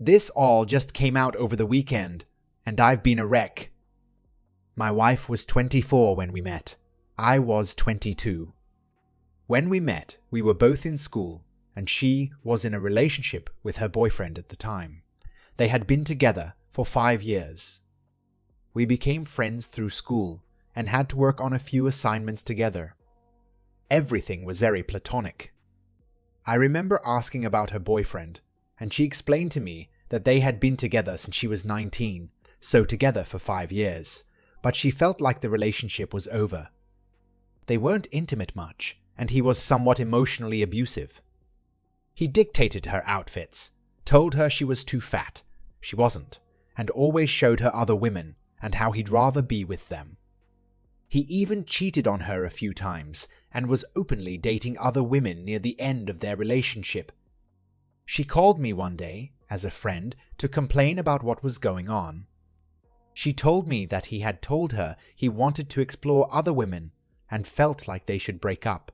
This all just came out over the weekend, and I've been a wreck. My wife was 24 when we met. I was 22. When we met, we were both in school, and she was in a relationship with her boyfriend at the time. They had been together for 5 years. We became friends through school and had to work on a few assignments together. Everything was very platonic. I remember asking about her boyfriend, and she explained to me that they had been together since she was 19, so together for 5 years, but she felt like the relationship was over. They weren't intimate much, and he was somewhat emotionally abusive. He dictated her outfits, told her she was too fat, she wasn't, and always showed her other women and how he'd rather be with them. He even cheated on her a few times and was openly dating other women near the end of their relationship. She called me one day, as a friend, to complain about what was going on. She told me that he had told her he wanted to explore other women and felt like they should break up.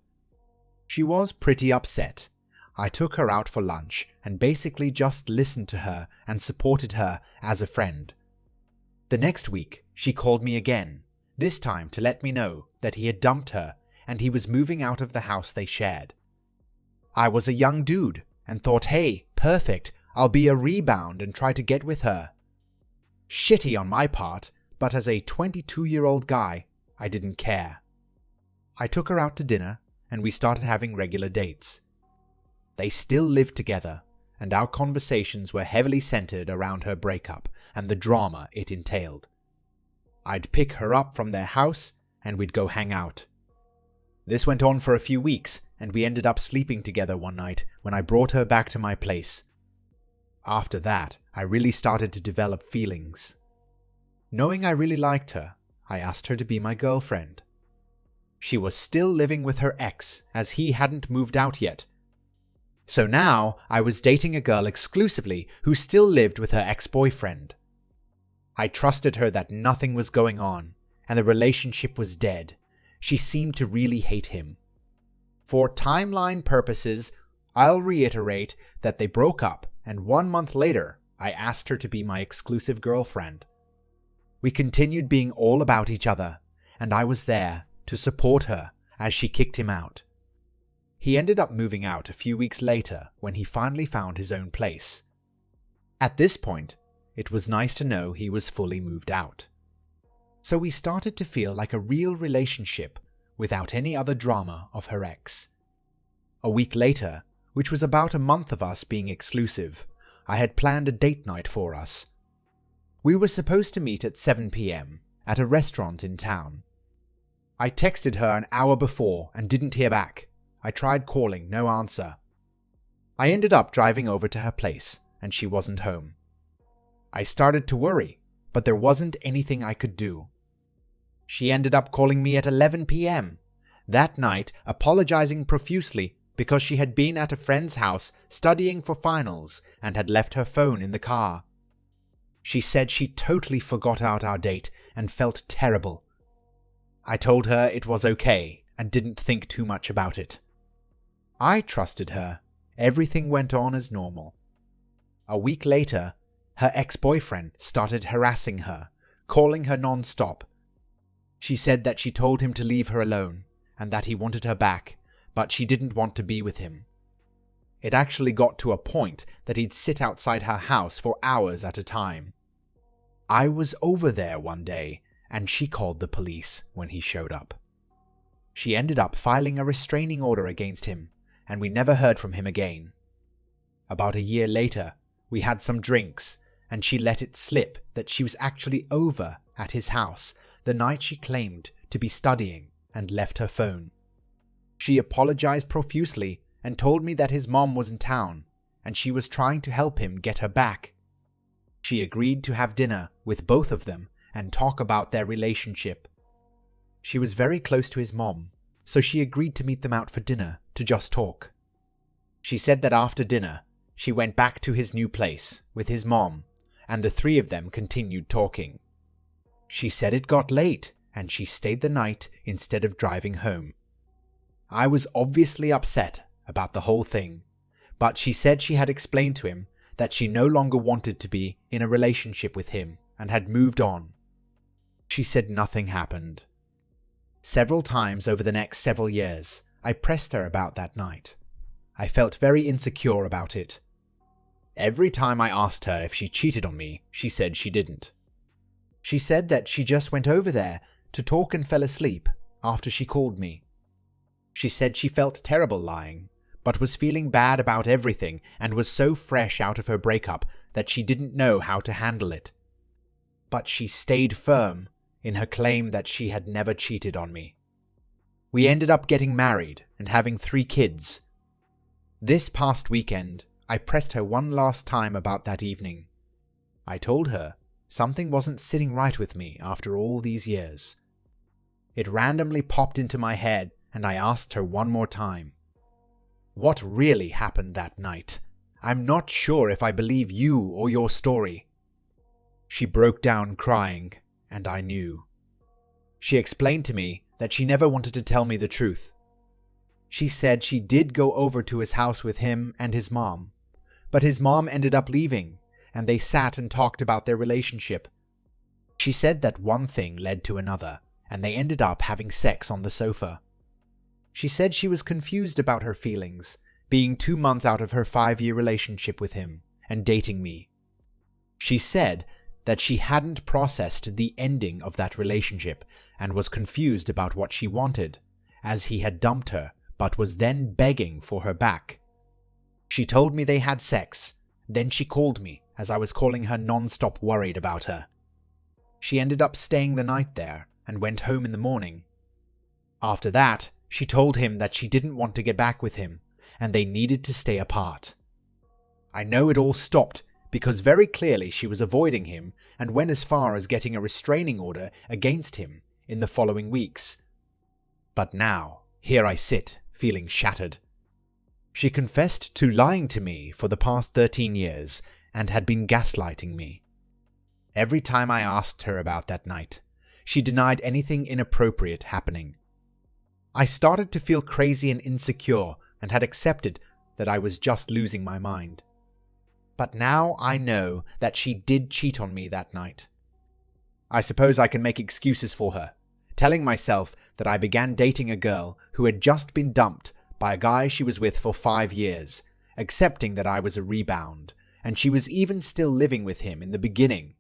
She was pretty upset. I took her out for lunch and basically just listened to her and supported her as a friend. The next week, she called me again, this time to let me know that he had dumped her and he was moving out of the house they shared. I was a young dude and thought, hey, perfect, I'll be a rebound and try to get with her. Shitty on my part, but as a 22-year-old guy, I didn't care. I took her out to dinner and we started having regular dates. They still lived together, and our conversations were heavily centered around her breakup and the drama it entailed. I'd pick her up from their house and we'd go hang out. This went on for a few weeks, and we ended up sleeping together one night when I brought her back to my place. After that, I really started to develop feelings. Knowing I really liked her, I asked her to be my girlfriend. She was still living with her ex, as he hadn't moved out yet. So now I was dating a girl exclusively who still lived with her ex-boyfriend. I trusted her that nothing was going on, and the relationship was dead. She seemed to really hate him. For timeline purposes, I'll reiterate that they broke up, and 1 month later, I asked her to be my exclusive girlfriend. We continued being all about each other, and I was there to support her as she kicked him out. He ended up moving out a few weeks later when he finally found his own place. At this point, it was nice to know he was fully moved out. So we started to feel like a real relationship without any other drama of her ex. A week later, which was about a month of us being exclusive, I had planned a date night for us. We were supposed to meet at 7 p.m. at a restaurant in town. I texted her an hour before and didn't hear back. I tried calling, no answer. I ended up driving over to her place, and she wasn't home. I started to worry, but there wasn't anything I could do. She ended up calling me at 11 p.m. that night, apologizing profusely because she had been at a friend's house studying for finals and had left her phone in the car. She said she totally forgot about our date and felt terrible. I told her it was okay and didn't think too much about it. I trusted her. Everything went on as normal. A week later, her ex-boyfriend started harassing her, calling her non-stop. She said that she told him to leave her alone and that he wanted her back, but she didn't want to be with him. It actually got to a point that he'd sit outside her house for hours at a time. I was over there one day, and she called the police when he showed up. She ended up filing a restraining order against him, and we never heard from him again. About a year later, we had some drinks, and she let it slip that she was actually over at his house the night she claimed to be studying and left her phone. She apologized profusely and told me that his mom was in town, and she was trying to help him get her back. She agreed to have dinner with both of them and talk about their relationship. She was very close to his mom, so she agreed to meet them out for dinner to just talk. She said that after dinner, she went back to his new place with his mom, and the three of them continued talking. She said it got late, and she stayed the night instead of driving home. I was obviously upset about the whole thing, but she said she had explained to him that she no longer wanted to be in a relationship with him and had moved on. She said nothing happened. Several times over the next several years, I pressed her about that night. I felt very insecure about it. Every time I asked her if she cheated on me, she said she didn't. She said that she just went over there to talk and fell asleep after she called me. She said she felt terrible lying, but was feeling bad about everything and was so fresh out of her breakup that she didn't know how to handle it. But she stayed firm in her claim that she had never cheated on me. We ended up getting married and having 3 kids. This past weekend, I pressed her one last time about that evening. I told her something wasn't sitting right with me after all these years. It randomly popped into my head and I asked her one more time, "What really happened that night? I'm not sure if I believe you or your story." She broke down crying, and I knew. She explained to me that she never wanted to tell me the truth. She said she did go over to his house with him and his mom, but his mom ended up leaving, and they sat and talked about their relationship. She said that one thing led to another, and they ended up having sex on the sofa. She said she was confused about her feelings, being 2 months out of her 5-year relationship with him, and dating me. She said that she hadn't processed the ending of that relationship and was confused about what she wanted, as he had dumped her but was then begging for her back. She told me they had sex, then she called me as I was calling her non-stop worried about her. She ended up staying the night there and went home in the morning. After that, she told him that she didn't want to get back with him and they needed to stay apart. I know it all stopped because very clearly she was avoiding him and went as far as getting a restraining order against him in the following weeks. But now, here I sit, feeling shattered. She confessed to lying to me for the past 13 years and had been gaslighting me. Every time I asked her about that night, she denied anything inappropriate happening. I started to feel crazy and insecure and had accepted that I was just losing my mind. But now I know that she did cheat on me that night. I suppose I can make excuses for her, telling myself that I began dating a girl who had just been dumped by a guy she was with for 5 years, accepting that I was a rebound, and she was even still living with him in the beginning.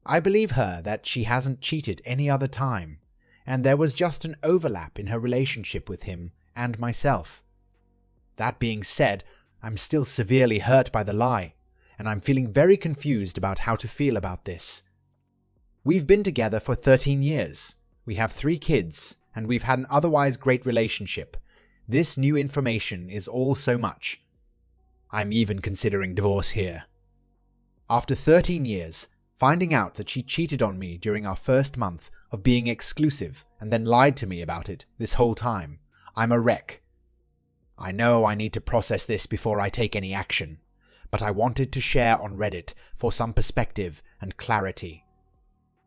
I believe her that she hasn't cheated any other time, and there was just an overlap in her relationship with him and myself. That being said, I'm still severely hurt by the lie, and I'm feeling very confused about how to feel about this. We've been together for 13 years, we have 3 kids, and we've had an otherwise great relationship. This new information is all so much. I'm even considering divorce here. After 13 years, finding out that she cheated on me during our first month of being exclusive and then lied to me about it this whole time, I'm a wreck. I know I need to process this before I take any action, but I wanted to share on Reddit for some perspective and clarity.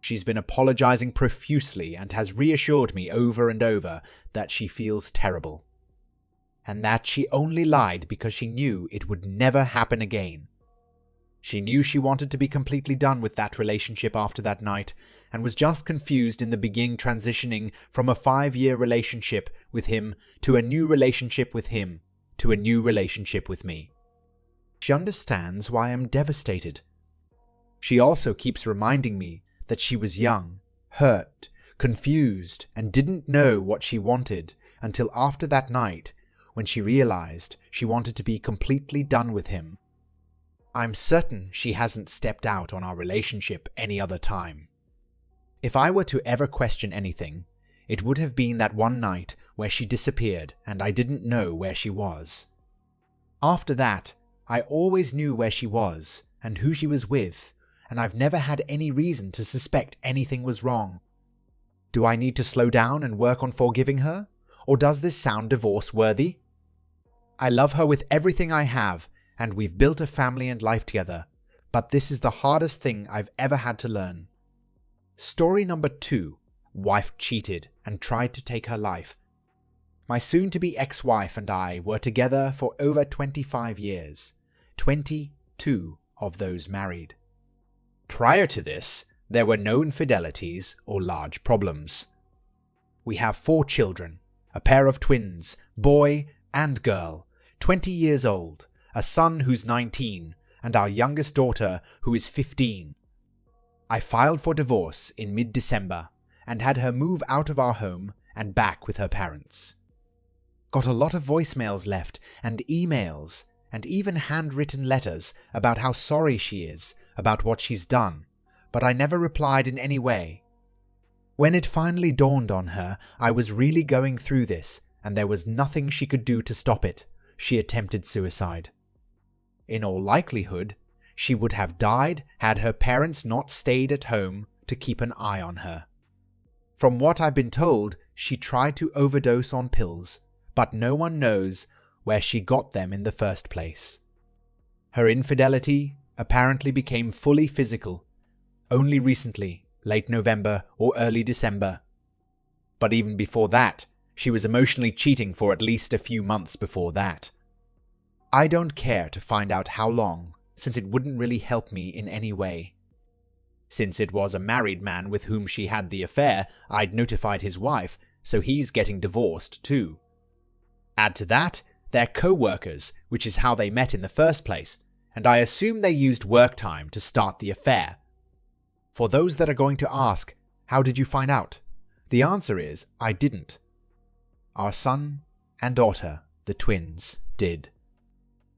She's been apologizing profusely and has reassured me over and over that she feels terrible, and that she only lied because she knew it would never happen again. She knew she wanted to be completely done with that relationship after that night, and was just confused in the beginning, transitioning from a 5-year relationship with him to a new relationship with him to a new relationship with me. She understands why I'm devastated. She also keeps reminding me that she was young, hurt, confused, and didn't know what she wanted until after that night when she realized she wanted to be completely done with him. I'm certain she hasn't stepped out on our relationship any other time. If I were to ever question anything, it would have been that one night where she disappeared and I didn't know where she was. After that, I always knew where she was and who she was with, and I've never had any reason to suspect anything was wrong. Do I need to slow down and work on forgiving her, or does this sound divorce-worthy? I love her with everything I have, and we've built a family and life together, but this is the hardest thing I've ever had to learn. Story number 2. Wife cheated and tried to take her life. My soon-to-be ex-wife and I were together for over 25 years. 22 2 of those married. Prior to this, there were no infidelities or large problems. We have 4 children, a pair of twins, boy and girl, 20 years old, a son who's 19, and our youngest daughter who is 15. I filed for divorce in mid-December and had her move out of our home and back with her parents. Got a lot of voicemails left and emails and even handwritten letters about how sorry she is about what she's done, but I never replied in any way. When it finally dawned on her I was really going through this and there was nothing she could do to stop it, she attempted suicide. In all likelihood, she would have died had her parents not stayed at home to keep an eye on her. From what I've been told, she tried to overdose on pills, but no one knows where she got them in the first place. Her infidelity apparently became fully physical only recently, late November or early December. But even before that, she was emotionally cheating for at least a few months before that. I don't care to find out how long, since it wouldn't really help me in any way. Since it was a married man with whom she had the affair, I'd notified his wife, so he's getting divorced too. Add to that, they're co-workers, which is how they met in the first place, and I assume they used work time to start the affair. For those that are going to ask, how did you find out? The answer is, I didn't. Our son and daughter, the twins, did.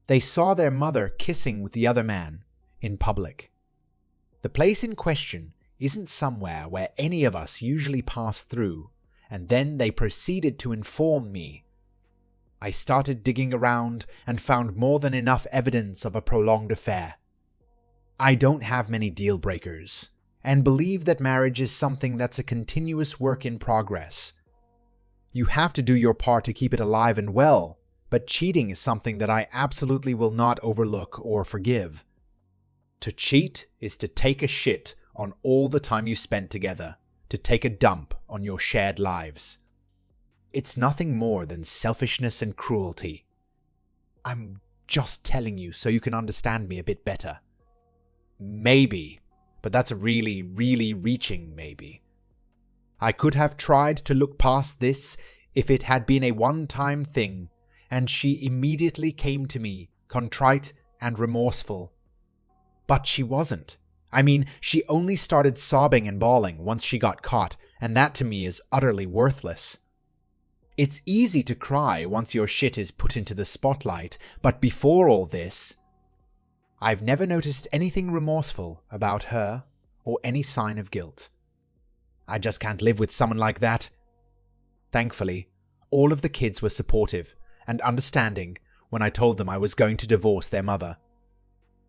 They saw their mother kissing with the other man in public. The place in question isn't somewhere where any of us usually pass through, and then they proceeded to inform me. I started digging around and found more than enough evidence of a prolonged affair. I don't have many deal breakers, and believe that marriage is something that's a continuous work in progress. You have to do your part to keep it alive and well, but cheating is something that I absolutely will not overlook or forgive. To cheat is to take a shit on all the time you spent together, to take a dump on your shared lives. It's nothing more than selfishness and cruelty. I'm just telling you so you can understand me a bit better. Maybe, but that's a really, really reaching maybe. I could have tried to look past this if it had been a one-time thing, and she immediately came to me, contrite and remorseful. But she wasn't. I mean, she only started sobbing and bawling once she got caught, and that to me is utterly worthless. It's easy to cry once your shit is put into the spotlight, but before all this, I've never noticed anything remorseful about her or any sign of guilt. I just can't live with someone like that. Thankfully, all of the kids were supportive and understanding when I told them I was going to divorce their mother.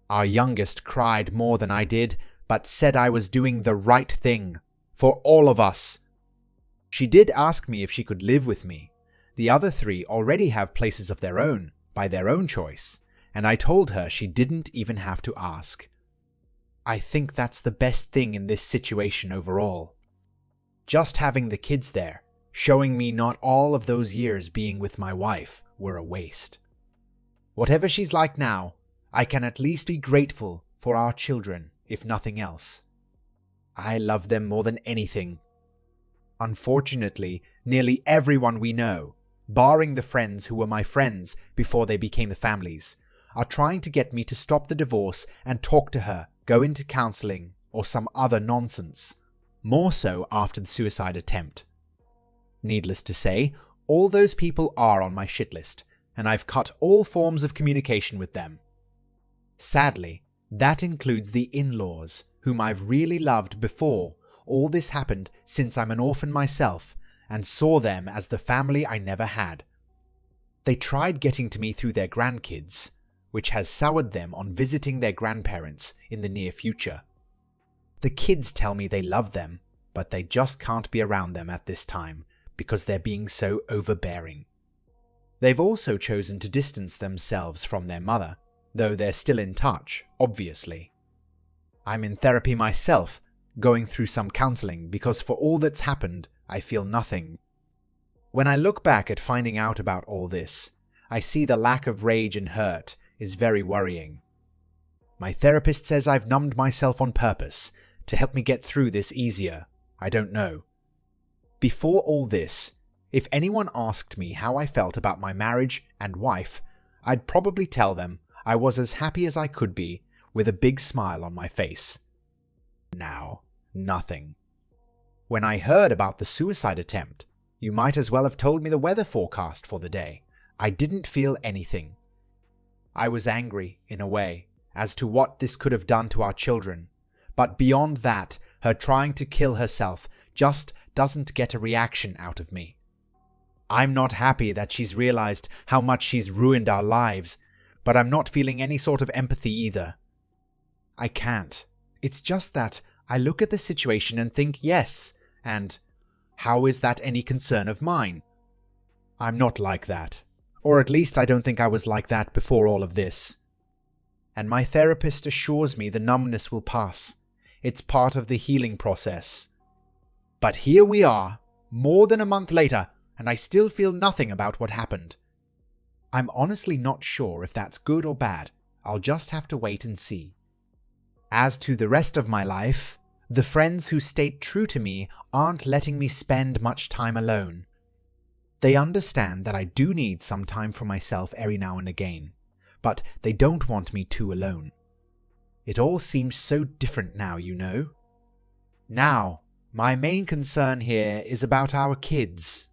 Our youngest cried more than I did, but said I was doing the right thing for all of us. She did ask me if she could live with me. The other 3 already have places of their own, by their own choice, and I told her she didn't even have to ask. I think that's the best thing in this situation overall. Just having the kids there, showing me not all of those years being with my wife were a waste. Whatever she's like now, I can at least be grateful for our children, if nothing else. I love them more than anything. Unfortunately, nearly everyone we know, barring the friends who were my friends before they became the families, are trying to get me to stop the divorce and talk to her, go into counseling, or some other nonsense. More so after the suicide attempt. Needless to say, all those people are on my shit list, and I've cut all forms of communication with them. Sadly, that includes the in-laws, whom I've really loved before all this happened, since I'm an orphan myself, and saw them as the family I never had. They tried getting to me through their grandkids, which has soured them on visiting their grandparents in the near future. The kids tell me they love them, but they just can't be around them at this time because they're being so overbearing. They've also chosen to distance themselves from their mother, though they're still in touch, obviously. I'm in therapy myself, going through some counseling because for all that's happened, I feel nothing. When I look back at finding out about all this, I see the lack of rage and hurt is very worrying. My therapist says I've numbed myself on purpose to help me get through this easier. I don't know. Before all this, if anyone asked me how I felt about my marriage and wife, I'd probably tell them I was as happy as I could be with a big smile on my face. Now, nothing. When I heard about the suicide attempt, you might as well have told me the weather forecast for the day. I didn't feel anything. I was angry, in a way, as to what this could have done to our children. But beyond that, her trying to kill herself just doesn't get a reaction out of me. I'm not happy that she's realized how much she's ruined our lives, but I'm not feeling any sort of empathy either. I can't. It's just that I look at the situation and think yes, and how is that any concern of mine? I'm not like that. Or at least I don't think I was like that before all of this. And my therapist assures me the numbness will pass. It's part of the healing process. But here we are, more than a month later, and I still feel nothing about what happened. I'm honestly not sure if that's good or bad. I'll just have to wait and see. As to the rest of my life, the friends who stayed true to me aren't letting me spend much time alone. They understand that I do need some time for myself every now and again, but they don't want me too alone. It all seems so different now, you know. Now, my main concern here is about our kids.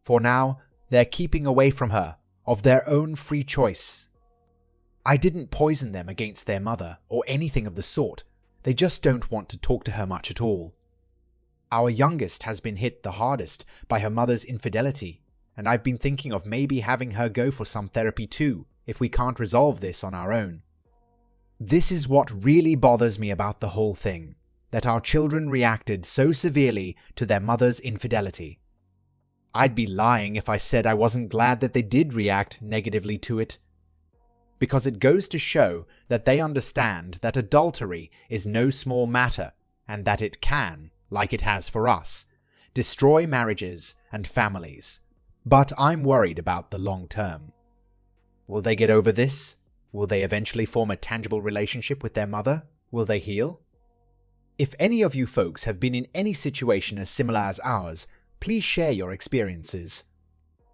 For now, they're keeping away from her, of their own free choice. I didn't poison them against their mother, or anything of the sort. They just don't want to talk to her much at all. Our youngest has been hit the hardest by her mother's infidelity, and I've been thinking of maybe having her go for some therapy too, if we can't resolve this on our own. This is what really bothers me about the whole thing, that our children reacted so severely to their mother's infidelity. I'd be lying if I said I wasn't glad that they did react negatively to it, because it goes to show that they understand that adultery is no small matter and that it can, like it has for us, destroy marriages and families. But I'm worried about the long term. Will they get over this? Will they eventually form a tangible relationship with their mother? Will they heal? If any of you folks have been in any situation as similar as ours, please share your experiences.